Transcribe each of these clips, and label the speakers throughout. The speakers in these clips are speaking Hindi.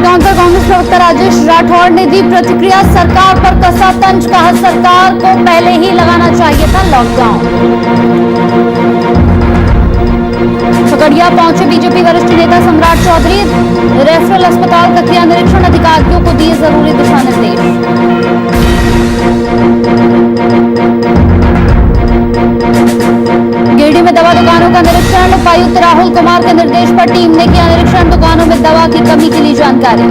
Speaker 1: लॉकडाउन पर कांग्रेस प्रवक्ता राजेश राठौड़ ने दी प्रतिक्रिया। सरकार पर कसा तंज, कहा सरकार को पहले ही लगाना चाहिए था लॉकडाउन। खगड़िया पहुंचे बीजेपी वरिष्ठ नेता सम्राट चौधरी। रेफरल अस्पताल का किया निरीक्षण, अधिकारियों को दिए जरूरी दिशा निर्देश। गिरिडीह में दवा दुकानों का निरीक्षण, उपायुक्त राहुल कुमार के निर्देश पर टीम ने किया निरीक्षण। दुकानों में दवा की कमी की ली जानकारी।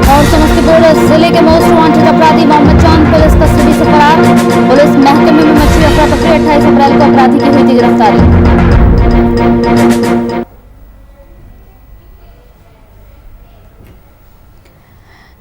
Speaker 1: और समस्तीपुर जिले के मोस्ट वांटेड अपराधी मोहम्मद चांद पुलिस कस्टडी से फरार। पुलिस महकमे में मची अफरा तफरी। 28 अप्रैल को अपराधी की हुई थी गिरफ्तारी।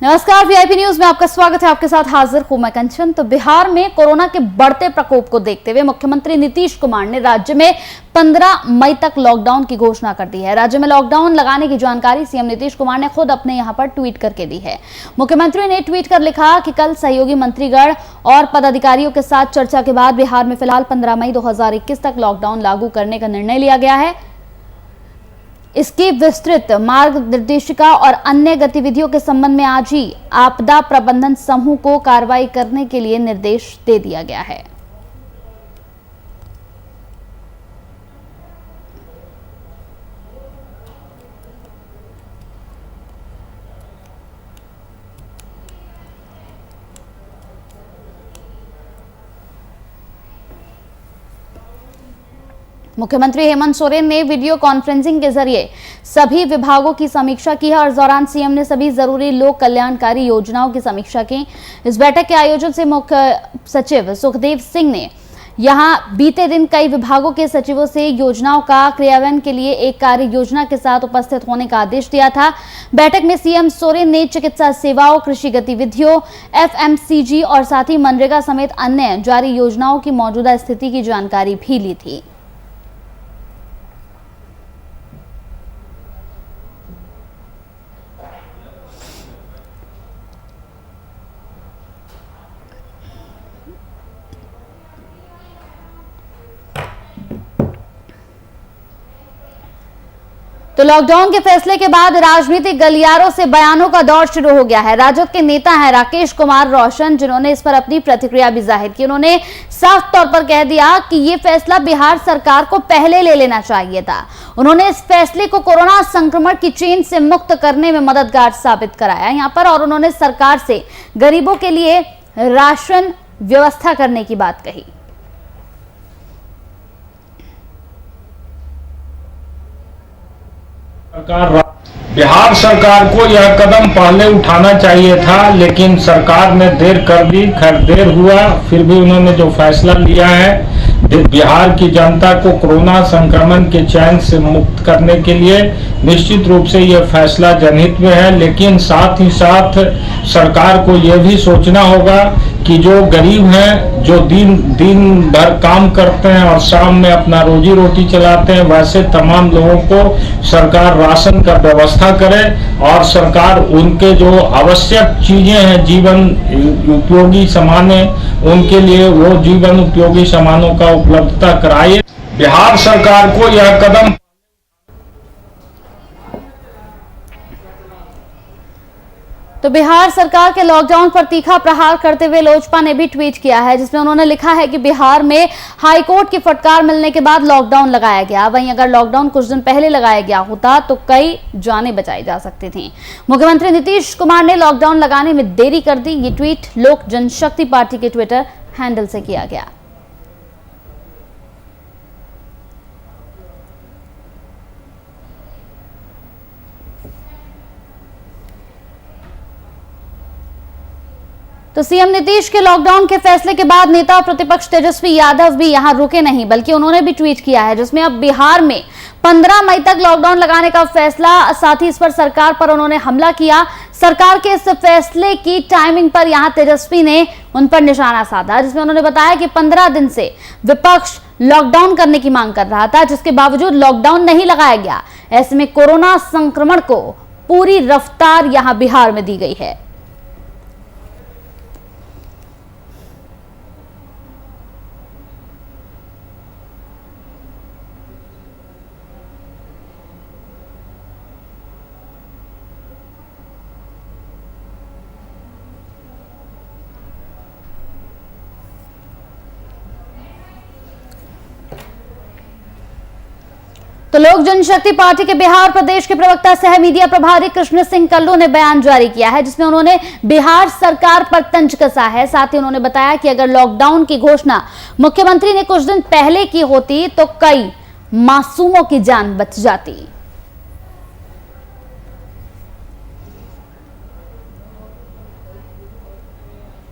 Speaker 1: नमस्कार, वीआईपी न्यूज में आपका स्वागत है। आपके साथ हाजिर हूं मैं कंचन। तो बिहार में कोरोना के बढ़ते प्रकोप को देखते हुए मुख्यमंत्री नीतीश कुमार ने राज्य में 15 मई तक लॉकडाउन की घोषणा कर दी है। राज्य में लॉकडाउन लगाने की जानकारी सीएम नीतीश कुमार ने खुद अपने यहां पर ट्वीट करके दी है। मुख्यमंत्री ने ट्वीट कर लिखा कि कल सहयोगी मंत्रीगण और पदाधिकारियों के साथ चर्चा के बाद बिहार में फिलहाल 15 मई 2021 तक लॉकडाउन लागू करने का निर्णय लिया गया है। इसकी विस्तृत मार्गदर्शिका और अन्य गतिविधियों के संबंध में आज ही आपदा प्रबंधन समूह को कार्रवाई करने के लिए निर्देश दे दिया गया है। मुख्यमंत्री हेमंत सोरेन ने वीडियो कॉन्फ्रेंसिंग के जरिए सभी विभागों की समीक्षा की है और इस दौरान सीएम ने सभी जरूरी लोक कल्याणकारी योजनाओं की समीक्षा की। इस बैठक के आयोजन से मुख्य सचिव सुखदेव सिंह ने यहां बीते दिन कई विभागों के सचिवों से योजनाओं का क्रियान्वयन के लिए एक कार्य योजना के साथ उपस्थित होने का आदेश दिया था। बैठक में सीएम सोरेन ने चिकित्सा सेवाओं, कृषि गतिविधियों, एफएमसीजी और साथ ही मनरेगा समेत अन्य जारी योजनाओं की मौजूदा स्थिति की जानकारी भी ली थी। तो लॉकडाउन के फैसले के बाद राजनीतिक गलियारों से बयानों का दौर शुरू हो गया है। राजद के नेता हैं राकेश कुमार रोशन, जिन्होंने इस पर अपनी प्रतिक्रिया भी जाहिर की। उन्होंने साफ तौर पर कह दिया कि ये फैसला बिहार सरकार को पहले ले लेना चाहिए था। उन्होंने इस फैसले को कोरोना संक्रमण की चेन से मुक्त करने में मददगार साबित कराया यहां पर, और उन्होंने सरकार से गरीबों के लिए राशन व्यवस्था करने की बात कही।
Speaker 2: बिहार सरकार को यह कदम पहले उठाना चाहिए था, लेकिन सरकार ने देर कर दी। खैर देर हुआ, फिर भी उन्होंने जो फैसला लिया है बिहार की जनता को कोरोना संक्रमण के चैन से मुक्त करने के लिए, निश्चित रूप से यह फैसला जनहित में है। लेकिन साथ ही साथ सरकार को यह भी सोचना होगा कि जो गरीब हैं, जो दिन भर काम करते हैं और शाम में अपना रोजी रोटी चलाते हैं, वैसे तमाम लोगों को सरकार राशन का व्यवस्था करे और सरकार उनके जो आवश्यक चीजें हैं, जीवन उपयोगी सामानें, उनके लिए वो जीवन उपयोगी सामानों का उपलब्धता कराए। बिहार सरकार को यह कदम
Speaker 1: तो बिहार सरकार के लॉकडाउन पर तीखा प्रहार करते हुए लोजपा ने भी ट्वीट किया है, जिसमें उन्होंने लिखा है कि बिहार में हाईकोर्ट की फटकार मिलने के बाद लॉकडाउन लगाया गया। वहीं अगर लॉकडाउन कुछ दिन पहले लगाया गया होता तो कई जानें बचाई जा सकती थीं। मुख्यमंत्री नीतीश कुमार ने लॉकडाउन लगाने में देरी कर दी। ये ट्वीट लोक जनशक्ति पार्टी के ट्विटर हैंडल से किया गया। तो सीएम नीतीश के लॉकडाउन के फैसले के बाद नेता प्रतिपक्ष तेजस्वी यादव भी यहां रुके नहीं, बल्कि उन्होंने भी ट्वीट किया है, जिसमें अब बिहार में 15 मई तक लॉकडाउन लगाने का फैसला, साथ ही इस पर सरकार पर उन्होंने हमला किया। सरकार के इस फैसले की टाइमिंग पर यहां तेजस्वी ने उन पर निशाना साधा, जिसमें उन्होंने बताया कि 15 दिन से विपक्ष लॉकडाउन करने की मांग कर रहा था, जिसके बावजूद लॉकडाउन नहीं लगाया गया। ऐसे में कोरोना संक्रमण को पूरी रफ्तार यहां बिहार में दी गई है। तो लोक जनशक्ति पार्टी के बिहार प्रदेश के प्रवक्ता सह मीडिया प्रभारी कृष्ण सिंह कल्लू ने बयान जारी किया है, जिसमें उन्होंने बिहार सरकार पर तंज कसा है। साथ ही उन्होंने बताया कि अगर लॉकडाउन की घोषणा मुख्यमंत्री ने कुछ दिन पहले की होती तो कई मासूमों की जान बच जाती।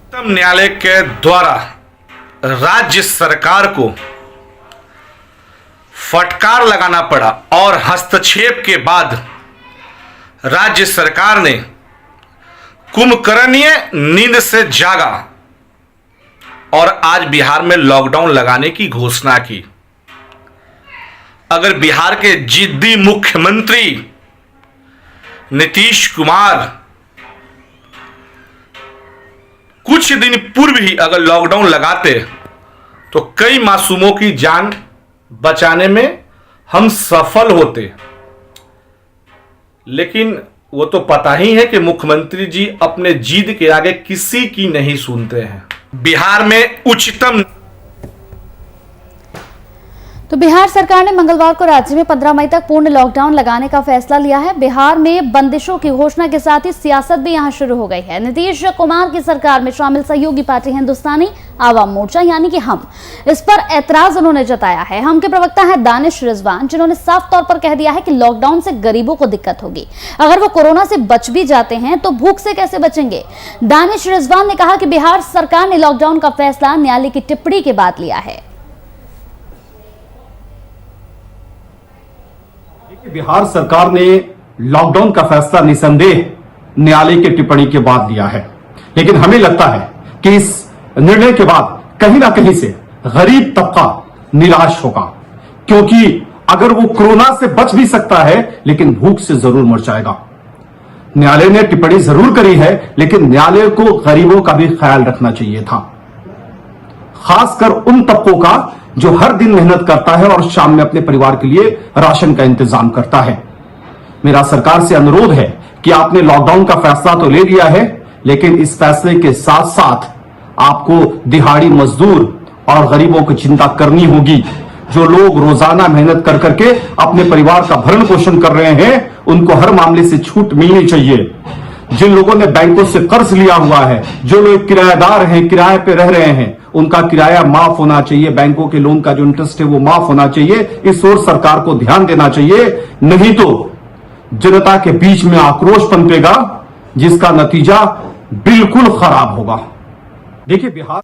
Speaker 3: उच्चतम न्यायालय के द्वारा राज्य सरकार को फटकार लगाना पड़ा और हस्तक्षेप के बाद राज्य सरकार ने कुंभकर्णीय नींद से जागा और आज बिहार में लॉकडाउन लगाने की घोषणा की। अगर बिहार के जिद्दी मुख्यमंत्री नीतीश कुमार कुछ दिन पूर्व ही अगर लॉकडाउन लगाते तो कई मासूमों की जान बचाने में हम सफल होते। लेकिन वो तो पता ही है कि मुख्यमंत्री जी अपने जिद के आगे किसी की नहीं सुनते हैं। बिहार में उच्चतम
Speaker 1: तो बिहार सरकार ने मंगलवार को राज्य में 15 मई तक पूर्ण लॉकडाउन लगाने का फैसला लिया है। बिहार में बंदिशों की घोषणा के साथ ही सियासत भी यहां शुरू हो गई है। नीतीश कुमार की सरकार में शामिल सहयोगी पार्टी हिंदुस्तानी आवाम मोर्चा यानी कि हम, इस पर ऐतराज उन्होंने जताया है। हम के प्रवक्ता हैं दानिश रिजवान, जिन्होंने साफ तौर पर कह दिया है कि लॉकडाउन से गरीबों को दिक्कत होगी। अगर वो कोरोना से बच भी जाते हैं तो भूख से कैसे बचेंगे। दानिश रिजवान ने कहा कि बिहार सरकार ने लॉकडाउन का फैसला न्यायालय की टिप्पणी के बाद लिया है।
Speaker 4: बिहार सरकार ने लॉकडाउन का फैसला निसंदेह न्यायालय की टिप्पणी के बाद लिया है, लेकिन हमें लगता है कि इस निर्णय के बाद कहीं ना कहीं से गरीब तबका निराश होगा, क्योंकि अगर वो कोरोना से बच भी सकता है लेकिन भूख से जरूर मर जाएगा। न्यायालय ने टिप्पणी जरूर करी है, लेकिन न्यायालय को गरीबों का भी ख्याल रखना चाहिए था, खासकर उन तबकों का जो हर दिन मेहनत करता है और शाम में अपने परिवार के लिए राशन का इंतजाम करता है। मेरा सरकार से अनुरोध है कि आपने लॉकडाउन का फैसला तो ले लिया है, लेकिन इस फैसले के साथ साथ आपको दिहाड़ी मजदूर और गरीबों की चिंता करनी होगी। जो लोग रोजाना मेहनत कर करके अपने परिवार का भरण पोषण कर रहे हैं, उनको हर मामले से छूट मिलनी चाहिए। जिन लोगों ने बैंकों से कर्ज लिया हुआ है, जो लोग किराएदार हैं, किराए पे रह रहे हैं, उनका किराया माफ होना चाहिए। बैंकों के लोन का जो इंटरेस्ट है वो माफ होना चाहिए। इस ओर सरकार को ध्यान देना चाहिए, नहीं तो जनता के बीच में आक्रोश पनपेगा, जिसका नतीजा बिल्कुल खराब होगा। देखिए, बिहार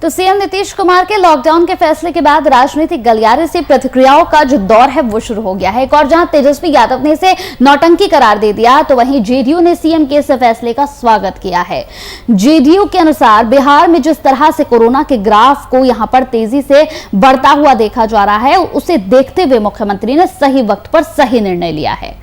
Speaker 1: तो सीएम नीतीश कुमार के लॉकडाउन के फैसले के बाद राजनीतिक गलियारे से प्रतिक्रियाओं का जो दौर है वो शुरू हो गया है। एक और जहां तेजस्वी यादव ने इसे नौटंकी करार दे दिया, तो वहीं जेडीयू ने सीएम के इस फैसले का स्वागत किया है। जेडीयू के अनुसार बिहार में जिस तरह से कोरोना के ग्राफ को यहां पर तेजी से बढ़ता हुआ देखा जा रहा है, उसे देखते हुए मुख्यमंत्री ने सही वक्त पर सही निर्णय लिया है।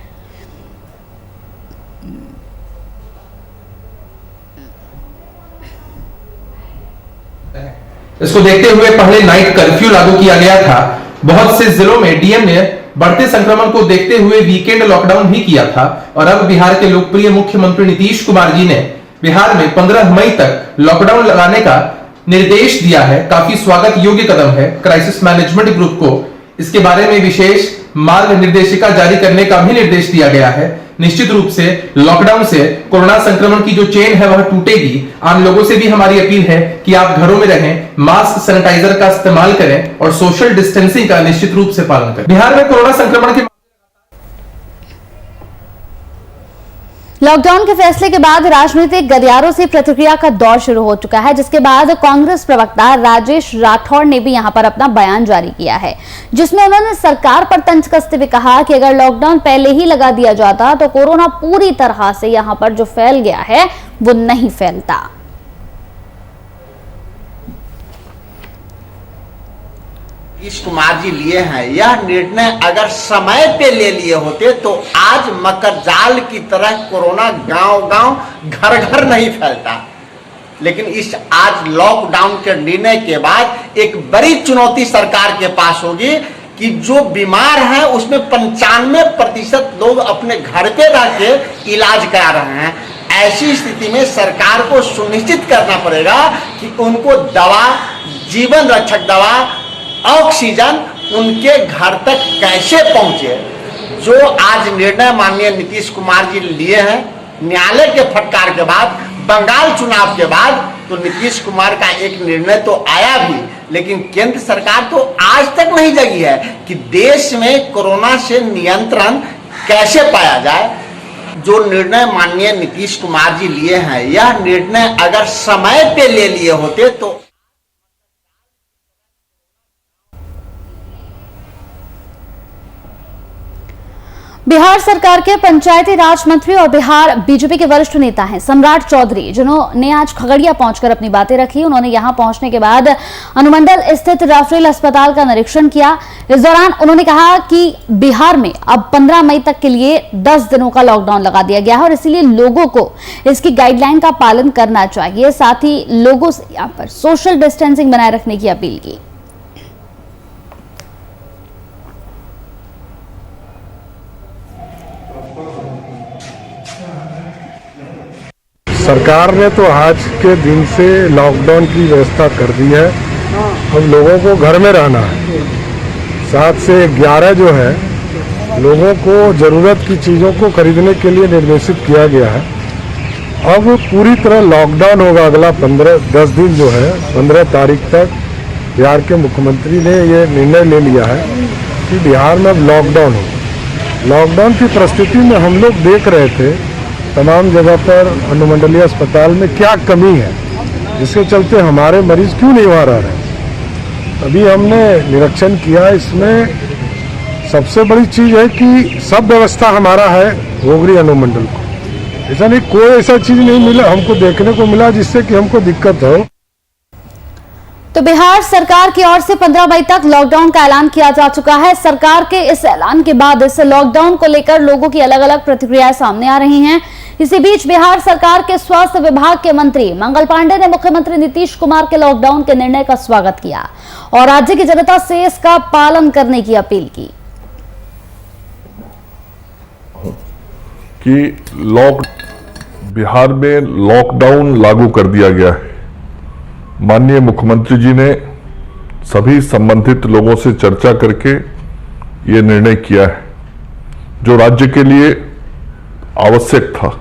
Speaker 5: इसको देखते हुए पहले नाइट कर्फ्यू लागू किया गया था। बहुत से जिलों में डीएम ने बढ़ते संक्रमण को देखते हुए वीकेंड लॉकडाउन भी किया था और अब बिहार के लोकप्रिय मुख्यमंत्री नीतीश कुमार जी ने बिहार में 15 मई तक लॉकडाउन लगाने का निर्देश दिया है। काफी स्वागत योग्य कदम है। क्राइसिस मैनेजमेंट ग्रुप को इसके बारे में विशेष मार्ग निर्देशिका जारी करने का भी निर्देश दिया गया है। निश्चित रूप से लॉकडाउन से कोरोना संक्रमण की जो चेन है वह टूटेगी। आम लोगों से भी हमारी अपील है कि आप घरों में रहें, मास्क सैनिटाइजर का इस्तेमाल करें और सोशल डिस्टेंसिंग का निश्चित रूप से पालन करें। बिहार में कोरोना संक्रमण के
Speaker 1: लॉकडाउन के फैसले के बाद राजनीतिक गलियारों से प्रतिक्रिया का दौर शुरू हो चुका है, जिसके बाद कांग्रेस प्रवक्ता राजेश राठौड़ ने भी यहां पर अपना बयान जारी किया है, जिसमें उन्होंने सरकार पर तंज कसते हुए कहा कि अगर लॉकडाउन पहले ही लगा दिया जाता तो कोरोना पूरी तरह से यहां पर जो फैल गया है वो नहीं फैलता।
Speaker 6: नीतीश कुमार जी लिए हैं, यह निर्णय अगर समय पे ले लिए होते तो आज मकर जाल की तरह कोरोना गांव-गांव, घर-घर नहीं फैलता। लेकिन इस आज लॉकडाउन के निर्णय के बाद एक बड़ी चुनौती सरकार के पास होगी कि जो बीमार हैं उसमें 95% लोग अपने घर पे रह के इलाज करा रहे हैं। ऐसी स्थिति में सरकार को सुनिश्चित करना पड़ेगा कि उनको दवा जीवन रक्षक दवा, ऑक्सीजन उनके घर तक कैसे पहुंचे। जो आज निर्णय माननीय नीतीश कुमार जी लिए हैं, न्यायालय के फटकार के बाद, बंगाल चुनाव के बाद, तो नीतीश कुमार का एक निर्णय तो आया भी, लेकिन केंद्र सरकार तो आज तक नहीं जगी है कि देश में कोरोना से नियंत्रण कैसे पाया जाए। जो निर्णय माननीय नीतीश कुमार जी लिए हैं, यह निर्णय अगर समय पे ले लिए होते तो
Speaker 1: बिहार सरकार के पंचायती राज मंत्री और बिहार बीजेपी के वरिष्ठ नेता हैं सम्राट चौधरी, जिन्होंने आज खगड़िया पहुंचकर अपनी बातें रखी। उन्होंने यहां पहुंचने के बाद अनुमंडल स्थित राफेल अस्पताल का निरीक्षण किया। इस दौरान उन्होंने कहा कि बिहार में अब 15 मई तक के लिए 10 दिनों का लॉकडाउन लगा दिया गया है और इसीलिए लोगों को इसकी गाइडलाइन का पालन करना चाहिए। साथ ही लोगों से यहां पर सोशल डिस्टेंसिंग बनाए रखने की अपील की।
Speaker 7: सरकार ने तो आज के दिन से लॉकडाउन की व्यवस्था कर दी है। अब लोगों को घर में रहना है। 7 से 11 जो है लोगों को जरूरत की चीज़ों को खरीदने के लिए निर्देशित किया गया है। अब पूरी तरह लॉकडाउन होगा अगला 10 दिन जो है 15 तारीख तक। बिहार के मुख्यमंत्री ने ये निर्णय ले लिया है कि बिहार में अब लॉकडाउन हो। लॉकडाउन की परिस्थिति में हम लोग देख रहे थे तमाम जगह पर अनुमंडलीय अस्पताल में क्या कमी है, जिसके चलते हमारे मरीज क्यों नहीं वहाँ रह रहे। अभी हमने निरीक्षण किया, इसमें सबसे बड़ी चीज़ है कि सब व्यवस्था हमारा है गोगरी अनुमंडल को। ऐसा नहीं, कोई ऐसा चीज़ नहीं मिला हमको देखने को मिला जिससे कि हमको दिक्कत हो।
Speaker 1: तो बिहार सरकार की ओर से 15 मई तक लॉकडाउन का ऐलान किया जा चुका है। सरकार के इस ऐलान के बाद इस लॉकडाउन को लेकर लोगों की अलग अलग प्रतिक्रियाएं सामने आ रही हैं। इसी बीच बिहार सरकार के स्वास्थ्य विभाग के मंत्री मंगल पांडे ने मुख्यमंत्री नीतीश कुमार के लॉकडाउन के निर्णय का स्वागत किया और राज्य की जनता से इसका पालन करने की अपील की।
Speaker 8: कि बिहार में लॉकडाउन लागू कर दिया गया है। माननीय मुख्यमंत्री जी ने सभी संबंधित लोगों से चर्चा करके ये निर्णय किया है जो राज्य के लिए आवश्यक था।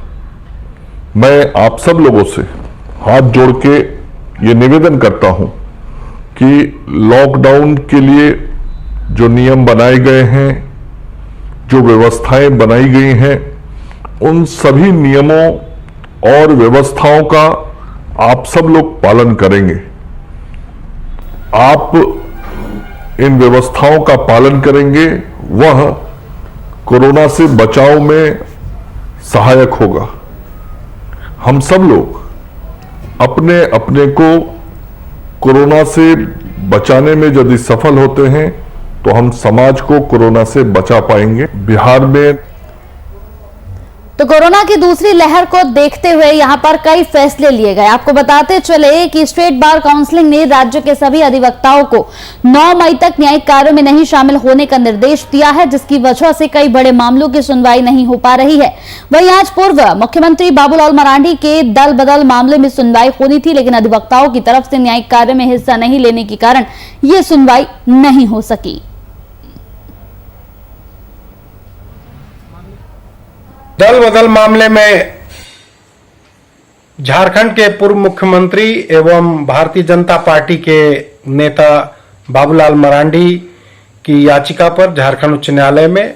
Speaker 8: मैं आप सब लोगों से हाथ जोड़ के ये निवेदन करता हूं कि लॉकडाउन के लिए जो नियम बनाए गए हैं, जो व्यवस्थाएं बनाई गई हैं, उन सभी नियमों और व्यवस्थाओं का आप सब लोग पालन करेंगे। आप इन व्यवस्थाओं का पालन करेंगे, वह कोरोना से बचाव में सहायक होगा। हम सब लोग अपने अपने को कोरोना से बचाने में यदि सफल होते हैं तो हम समाज को कोरोना से बचा पाएंगे। बिहार में
Speaker 1: तो कोरोना की दूसरी लहर को देखते हुए यहां पर कई फैसले लिए गए। आपको बताते चले कि स्टेट बार काउंसिल ने राज्य के सभी अधिवक्ताओं को 9 मई तक न्यायिक कार्यों में नहीं शामिल होने का निर्देश दिया है, जिसकी वजह से कई बड़े मामलों की सुनवाई नहीं हो पा रही है। वहीं आज पूर्व मुख्यमंत्री बाबूलाल मरांडी के दल बदल मामले में सुनवाई होनी थी, लेकिन अधिवक्ताओं की तरफ से न्यायिक कार्य में हिस्सा नहीं लेने के कारण ये सुनवाई नहीं हो सकी।
Speaker 7: दल बदल मामले में झारखंड के पूर्व मुख्यमंत्री एवं भारतीय जनता पार्टी के नेता बाबूलाल मरांडी की याचिका पर झारखंड उच्च न्यायालय में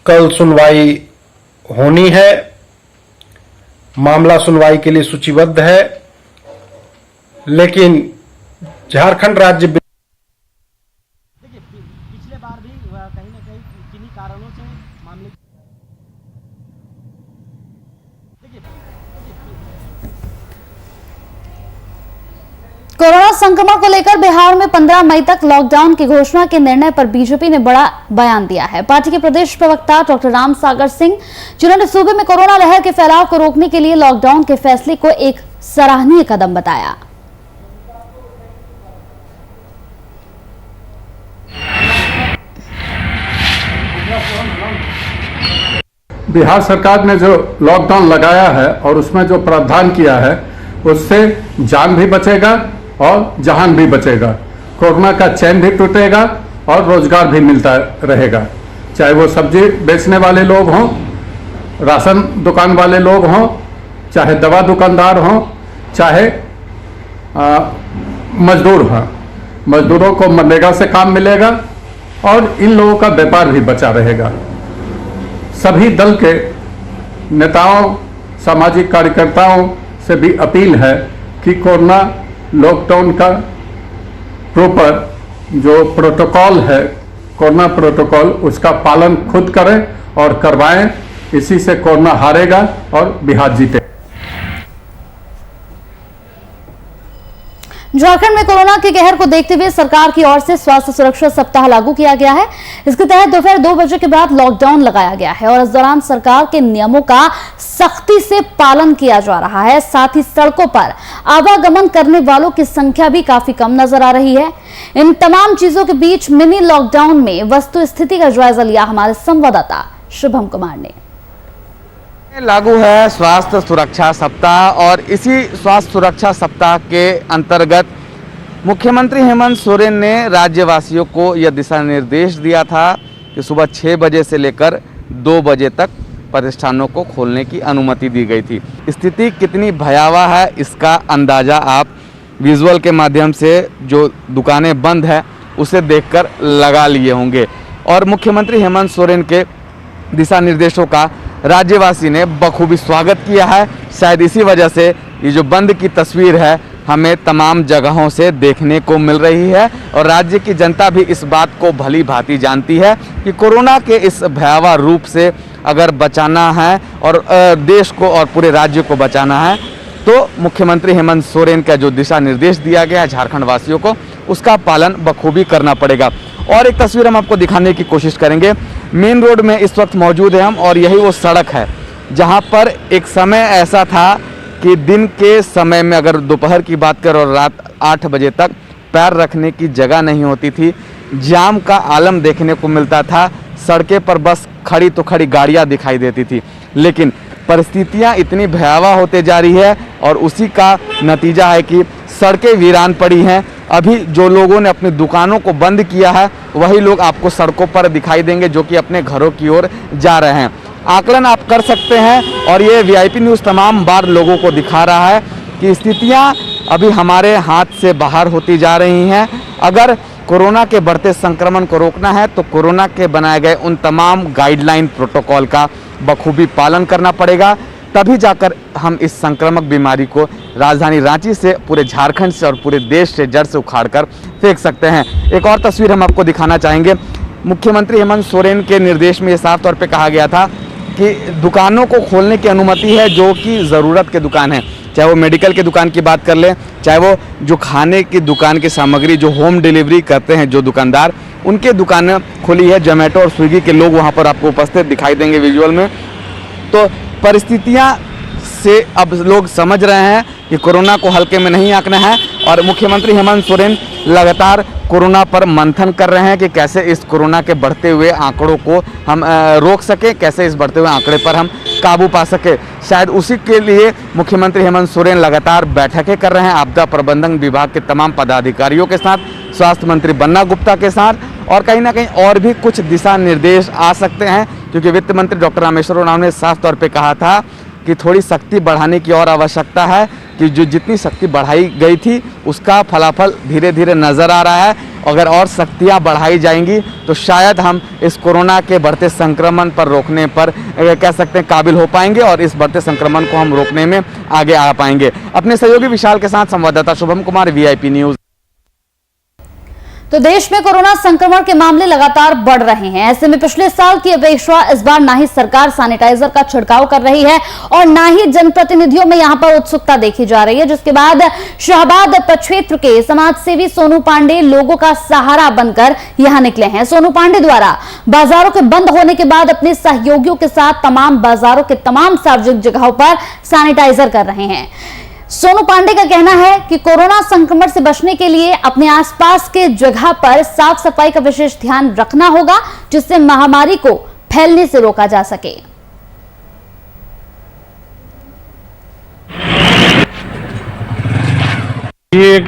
Speaker 7: कल सुनवाई होनी है। मामला सुनवाई के लिए सूचीबद्ध है, लेकिन झारखंड राज्य
Speaker 9: पिछले बार भी कहीं ना कहीं किन्हीं कारणों से मामले
Speaker 1: कोरोना संक्रमण को लेकर बिहार में 15 मई तक लॉकडाउन की घोषणा के निर्णय पर बीजेपी ने बड़ा बयान दिया है। पार्टी के प्रदेश प्रवक्ता डॉक्टर राम सागर सिंह, जिन्होंने सूबे में कोरोना लहर के फैलाव को रोकने के लिए लॉकडाउन के फैसले को एक सराहनीय कदम बताया।
Speaker 10: बिहार सरकार ने जो लॉकडाउन लगाया है और उसमें जो प्रावधान किया है उससे जान भी बचेगा और जान भी बचेगा। कोरोना का चैन भी टूटेगा और रोजगार भी मिलता रहेगा, चाहे वो सब्जी बेचने वाले लोग हों, राशन दुकान वाले लोग हों, चाहे दवा दुकानदार हों, चाहे मजदूर हों। मजदूरों को मनरेगा से काम मिलेगा और इन लोगों का व्यापार भी बचा रहेगा। सभी दल के नेताओं, सामाजिक कार्यकर्ताओं से भी अपील है कि कोरोना लॉकडाउन का प्रॉपर जो प्रोटोकॉल है, कोरोना प्रोटोकॉल, उसका पालन खुद करें और करवाएं। इसी से कोरोना हारेगा और बिहार जीते।
Speaker 1: झारखंड में कोरोना के कहर को देखते हुए सरकार की ओर से स्वास्थ्य सुरक्षा सप्ताह लागू किया गया है। इसके तहत दोपहर 2 बजे के बाद लॉकडाउन लगाया गया है और इस दौरान सरकार के नियमों का सख्ती से पालन किया जा रहा है। साथ ही सड़कों पर आवागमन करने वालों की संख्या भी काफी कम नजर आ रही है। इन तमाम चीजों के बीच मिनी लॉकडाउन में वस्तु स्थिति का जायजा लिया हमारे संवाददाता शुभम कुमार ने।
Speaker 11: लागू है स्वास्थ्य सुरक्षा सप्ताह और इसी स्वास्थ्य सुरक्षा सप्ताह के अंतर्गत मुख्यमंत्री हेमंत सोरेन ने राज्यवासियों को यह दिशा निर्देश दिया था कि सुबह 6 बजे से लेकर 2 बजे तक प्रतिष्ठानों को खोलने की अनुमति दी गई थी। स्थिति कितनी भयावह है इसका अंदाज़ा आप विजुअल के माध्यम से जो दुकानें बंद है उसे देखकर लगा लिए होंगे। और मुख्यमंत्री हेमंत सोरेन के दिशा निर्देशों का राज्यवासी ने बखूबी स्वागत किया है। शायद इसी वजह से ये जो बंद की तस्वीर है हमें तमाम जगहों से देखने को मिल रही है और राज्य की जनता भी इस बात को भली भांति जानती है कि कोरोना के इस भयावह रूप से अगर बचाना है और देश को और पूरे राज्य को बचाना है तो मुख्यमंत्री हेमंत सोरेन का जो दिशा निर्देश दिया गया है झारखंड वासियों को, उसका पालन बखूबी करना पड़ेगा। और एक तस्वीर हम आपको दिखाने की कोशिश करेंगे। मेन रोड में इस वक्त मौजूद है हम और यही वो सड़क है जहां पर एक समय ऐसा था कि दिन के समय में अगर दोपहर की बात करें और रात 8 बजे तक पैर रखने की जगह नहीं होती थी। जाम का आलम देखने को मिलता था। सड़कें पर बस खड़ी तो खड़ी गाड़ियां दिखाई देती थी। लेकिन परिस्थितियां इतनी भयावह होते जा रही है और उसी का नतीजा है कि सड़कें वीरान पड़ी हैं। अभी जो लोगों ने अपनी दुकानों को बंद किया है वही लोग आपको सड़कों पर दिखाई देंगे जो कि अपने घरों की ओर जा रहे हैं। आकलन आप कर सकते हैं और ये वीआईपी न्यूज़ तमाम बार लोगों को दिखा रहा है कि स्थितियां अभी हमारे हाथ से बाहर होती जा रही हैं। अगर कोरोना के बढ़ते संक्रमण को रोकना है तो कोरोना के बनाए गए उन तमाम गाइडलाइन प्रोटोकॉल का बखूबी पालन करना पड़ेगा, तभी जाकर हम इस संक्रामक बीमारी को राजधानी रांची से, पूरे झारखंड से और पूरे देश से जड़ से उखाड़कर फेंक सकते हैं। एक और तस्वीर हम आपको दिखाना चाहेंगे। मुख्यमंत्री हेमंत सोरेन के निर्देश में ये साफ तौर पे कहा गया था कि दुकानों को खोलने की अनुमति है जो कि ज़रूरत के दुकान है, चाहे वो मेडिकल की दुकान की बात कर लें, चाहे वो जो खाने की दुकान की सामग्री जो होम डिलीवरी करते हैं जो दुकानदार, उनके दुकानें खुली है। जोमेटो और स्विगी के लोग वहाँ पर आपको उपस्थित दिखाई देंगे विजुअल में। तो परिस्थितियाँ से अब लोग समझ रहे हैं कि कोरोना को हल्के में नहीं आंकना है और मुख्यमंत्री हेमंत सोरेन लगातार कोरोना पर मंथन कर रहे हैं कि कैसे इस कोरोना के बढ़ते हुए आंकड़ों को हम रोक सकें, कैसे इस बढ़ते हुए आंकड़े पर हम काबू पा सके। शायद उसी के लिए मुख्यमंत्री हेमंत सोरेन लगातार बैठकें कर रहे हैं आपदा प्रबंधन विभाग के तमाम पदाधिकारियों के साथ, स्वास्थ्य मंत्री बन्ना गुप्ता के साथ और कहीं ना कहीं और भी कुछ दिशा निर्देश आ सकते हैं क्योंकि वित्त मंत्री डॉक्टर रामेश्वर उरांव ने साफ तौर पर कहा था कि थोड़ी सख्ती बढ़ाने की और आवश्यकता है कि जो जितनी सख्ती बढ़ाई गई थी उसका फलाफल धीरे धीरे नज़र आ रहा है। अगर और सख्तियां बढ़ाई जाएंगी तो शायद हम इस कोरोना के बढ़ते संक्रमण पर रोकने पर कह सकते हैं काबिल हो पाएंगे और इस बढ़ते संक्रमण को हम रोकने में आगे आ पाएंगे। अपने सहयोगी विशाल के साथ संवाददाता शुभम कुमार, वीआईपी न्यूज़।
Speaker 1: तो देश में कोरोना संक्रमण के मामले लगातार बढ़ रहे हैं। ऐसे में पिछले साल की अपेक्षा इस बार ना ही सरकार सैनिटाइजर का छिड़काव कर रही है और ना ही जनप्रतिनिधियों में यहां पर उत्सुकता देखी जा रही है, जिसके बाद शाहबाद प्रक्षेत्र के समाज सेवी सोनू पांडे लोगों का सहारा बनकर यहां निकले हैं। सोनू पांडे द्वारा बाजारों के बंद होने के बाद अपने सहयोगियों के साथ तमाम बाजारों के तमाम सार्वजनिक जगहों पर सैनिटाइजर कर रहे हैं। सोनू पांडे का कहना है कि कोरोना संक्रमण से बचने के लिए अपने आसपास के जगह पर साफ सफाई का विशेष ध्यान रखना होगा जिससे महामारी को फैलने से रोका जा सके।
Speaker 2: ये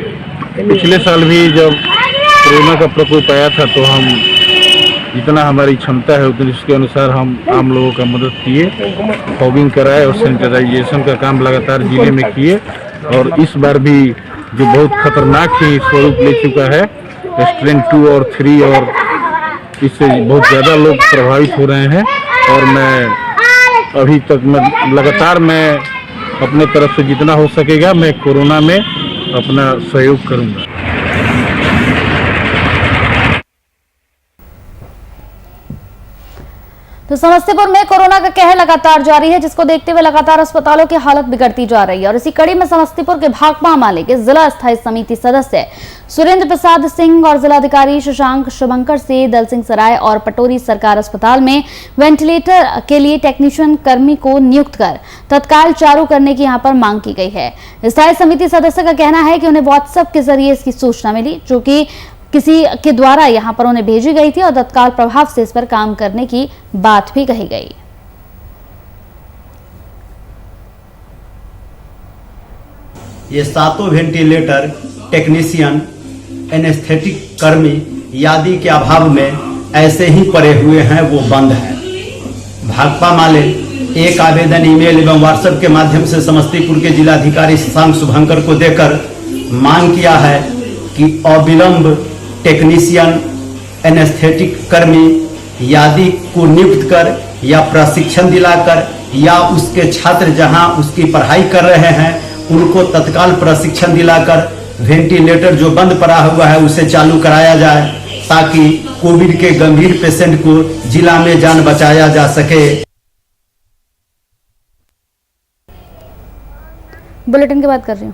Speaker 7: पिछले साल भी जब कोरोना का प्रकोप आया था तो हम जितना हमारी क्षमता है उतनी उसके अनुसार हम आम लोगों का मदद किए, फॉगिंग कराए और सैनिटाइजेशन का काम लगातार जिले में किए। और इस बार भी जो बहुत खतरनाक ही स्वरूप ले चुका है स्ट्रेन 2 और 3, और इससे बहुत ज़्यादा लोग प्रभावित हो रहे हैं। और मैं अभी तक लगातार मैं अपने तरफ से जितना हो सकेगा मैं कोरोना में अपना सहयोग करूंगा।
Speaker 1: तो समस्तीपुर में कोरोना का कहर लगातार जारी है, जिसको देखते हुए लगातार अस्पतालों की हालत बिगड़ती जा रही है। और इसी कड़ी में समस्तीपुर के भाकपा माले के जिला स्थायी समिति सदस्य सुरेंद्र प्रसाद सिंह और जिलाधिकारी शशांक शुभंकर से दल सिंह सराय और पटोरी सरकार अस्पताल में वेंटिलेटर के लिए टेक्नीशियन कर्मी को नियुक्त कर तत्काल चालू करने की यहां पर मांग की गई है। स्थायी समिति सदस्य का कहना है कि उन्हें व्हाट्सएप के जरिए इसकी सूचना मिली, जो कि किसी के द्वारा यहां पर उन्हें भेजी गई थी, और तत्काल प्रभाव से इस पर काम करने की बात भी कही गई।
Speaker 12: ये सातों वेंटिलेटर टेक्नीशियन, एनेस्थेटिक कर्मी आदि के अभाव में ऐसे ही पड़े हुए हैं, वो बंद है। भाकपा माले एक आवेदन ईमेल एवं व्हाट्सएप के माध्यम से समस्तीपुर के जिलाधिकारी शशांक शुभंकर को देकर मांग किया है कि अविलंब टेक्नीशियन, एनेस्थेटिक कर्मी आदि को नियुक्त कर या प्रशिक्षण दिलाकर या उसके छात्र जहां उसकी पढ़ाई कर रहे हैं उनको तत्काल प्रशिक्षण दिलाकर वेंटिलेटर जो बंद पड़ा हुआ है उसे चालू कराया जाए, ताकि कोविड के गंभीर पेशेंट को जिला में जान बचाया जा सके।
Speaker 1: बुलेटिन की बात कर रही हूँ।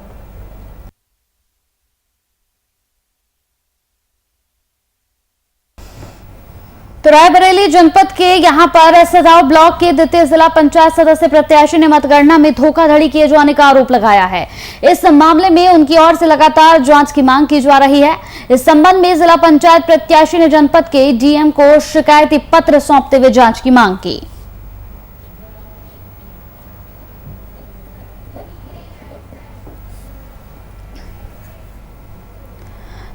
Speaker 1: तो रायबरेली जनपद के यहां पर सदाव ब्लॉक के द्वितीय जिला पंचायत सदस्य प्रत्याशी ने मतगणना में धोखाधड़ी किए जाने का आरोप लगाया है। इस मामले में उनकी ओर से लगातार जांच की मांग की जा रही है। इस संबंध में जिला पंचायत प्रत्याशी ने जनपद के डीएम को शिकायती पत्र सौंपते हुए जांच की मांग की।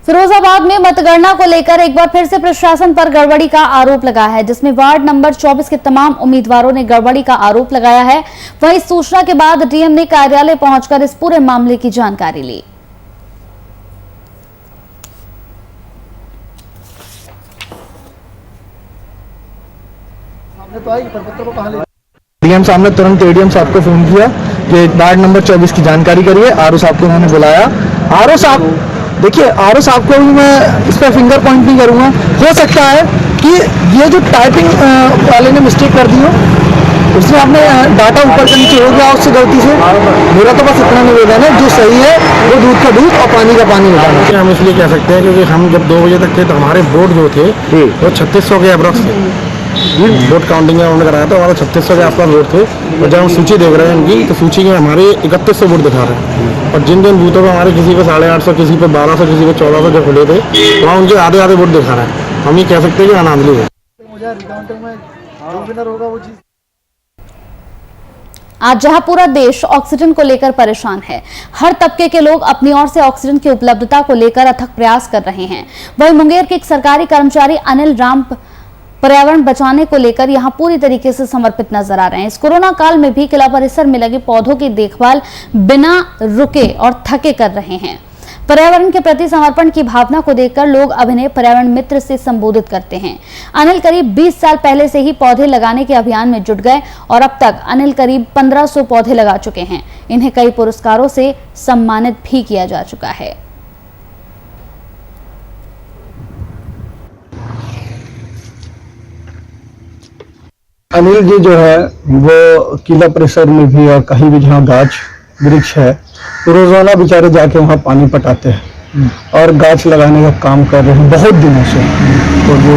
Speaker 1: फिरोजाबाद में मतगणना को लेकर एक बार फिर से प्रशासन पर गड़बड़ी का आरोप लगा है, जिसमें वार्ड नंबर 24 के तमाम उम्मीदवारों ने गड़बड़ी का आरोप लगाया है। वहीं सूचना के बाद डीएम ने कार्यालय पहुंचकर इस पूरे मामले की जानकारी ली।
Speaker 13: डीएम साहब ने तुरंत एडीएम साहब को फोन किया कि वार्ड नंबर 24 की जानकारी करिए। आरओ साहब को उन्होंने बुलाया। आरओ साहब देखिए, आरओ साहब को भी मैं इस पर फिंगर पॉइंट नहीं करूंगा। हो सकता है कि ये जो टाइपिंग वाले ने मिस्टेक कर दी हो, उसमें आपने डाटा ऊपर से नीचे हो गया उससे गलती से। मेरा तो बस इतना निवेदन है, जो सही है वो दूध का दूध और पानी का पानी होगा।
Speaker 7: हम इसलिए कह सकते हैं क्योंकि हम जब 2 बजे तक थे तो हमारे वोट जो थे वो 3600 के अप्रॉक्स थे। वोट काउंटिंग उन्होंने कराया तो हमारे 3600 के आसपास वोट थे। और जब हम सूची देख रहे हैं इनकी, तो सूची में हमारे 3100 वोट दिखा रहे हैं। और जिन जिन बूथों पर हमारे किसी पे 850, किसी पे 1200, किसी पे 1400 जो खुले थे, वहाँ उनके आधे आधे वोट दिखा रहे हैं। हम ये कह सकते हैं कि अनादली है।
Speaker 1: आज जहां पूरा देश ऑक्सीजन को लेकर परेशान है, हर तबके के लोग अपनी ओर से ऑक्सीजन की उपलब्धता को लेकर अथक प्रयास कर रहे हैं। वहीं मुंगेर के एक सरकारी कर्मचारी अनिल राम पर्यावरण बचाने को लेकर यहां पूरी तरीके से समर्पित नजर आ रहे हैं। इस कोरोना काल में भी किला परिसर में लगे पौधों की देखभाल बिना रुके और थके कर रहे हैं। पर्यावरण के प्रति समर्पण की भावना को देखकर लोग अब इन्हें पर्यावरण मित्र से संबोधित करते हैं। अनिल करीब 20 साल पहले से ही पौधे लगाने के अभियान में जुट गए और अब तक अनिल करीब 1500 पौधे लगा चुके हैं। इन्हें कई पुरस्कारों से सम्मानित भी किया जा चुका है।
Speaker 13: अनिल जी जो है वो किला परिसर में भी और कहीं भी जहाँ गाछ वृक्ष है, तो रोजाना बेचारे जाके वहाँ पानी पटाते हैं और गाछ लगाने का काम कर रहे हैं बहुत दिनों से। तो वो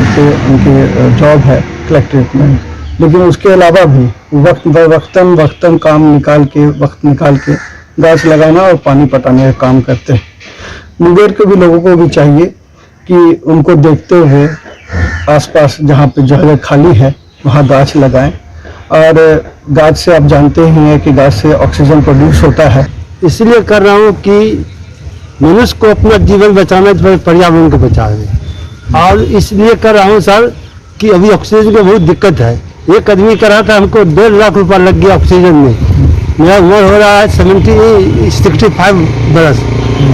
Speaker 13: उनके जॉब है कलेक्ट्रेट में, लेकिन उसके अलावा भी वक्तन काम वक्त निकाल के गाछ लगाना और पानी पटाने का काम करते हैं। मुंगेर के भी लोगों को भी चाहिए कि उनको देखते हुए आसपास जहाँ पे जगह खाली है वहाँ गाछ लगाएं। और गाछ से आप जानते ही हैं कि गाछ से ऑक्सीजन प्रोड्यूस होता है। इसलिए कर रहा हूँ कि मनुष्य को अपना जीवन बचाना है, पर्यावरण को बचाना। और इसलिए कर रहा हूँ सर कि अभी ऑक्सीजन की बहुत दिक्कत है। एक आदमी करा था, हमको 1.5 लाख रुपया लग गया ऑक्सीजन में। मेरा उम्र हो रहा है 65 बरस,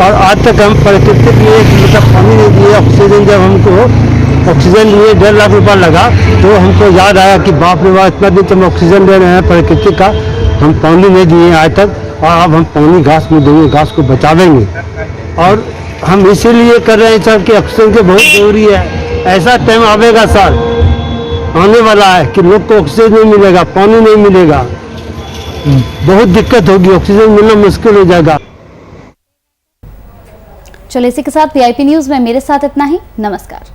Speaker 13: और आज तक हम प्राकृतिक लिए मतलब पानी नहीं दिए। ऑक्सीजन जब हमको ऑक्सीजन लिए 1.5 लाख रुपया लगा, तो हमको याद आया कि बाप रे बाप, इतना दिन तो हम ऑक्सीजन दे रहे हैं प्राकृतिक का, हम पानी नहीं दिए आज तक, और अब हम पानी घास में देंगे, घास को बचावेंगे। और हम इसीलिए कर रहे हैं सर कि ऑक्सीजन की बहुत जरूरी है। ऐसा टाइम आवेगा सर, आने वाला है कि लोग को ऑक्सीजन नहीं मिलेगा, पानी नहीं मिलेगा, बहुत दिक्कत होगी, ऑक्सीजन मिलना मुश्किल हो जाएगा।
Speaker 1: चलिए इसी के साथ वीआईपी न्यूज में मेरे साथ इतना ही। नमस्कार।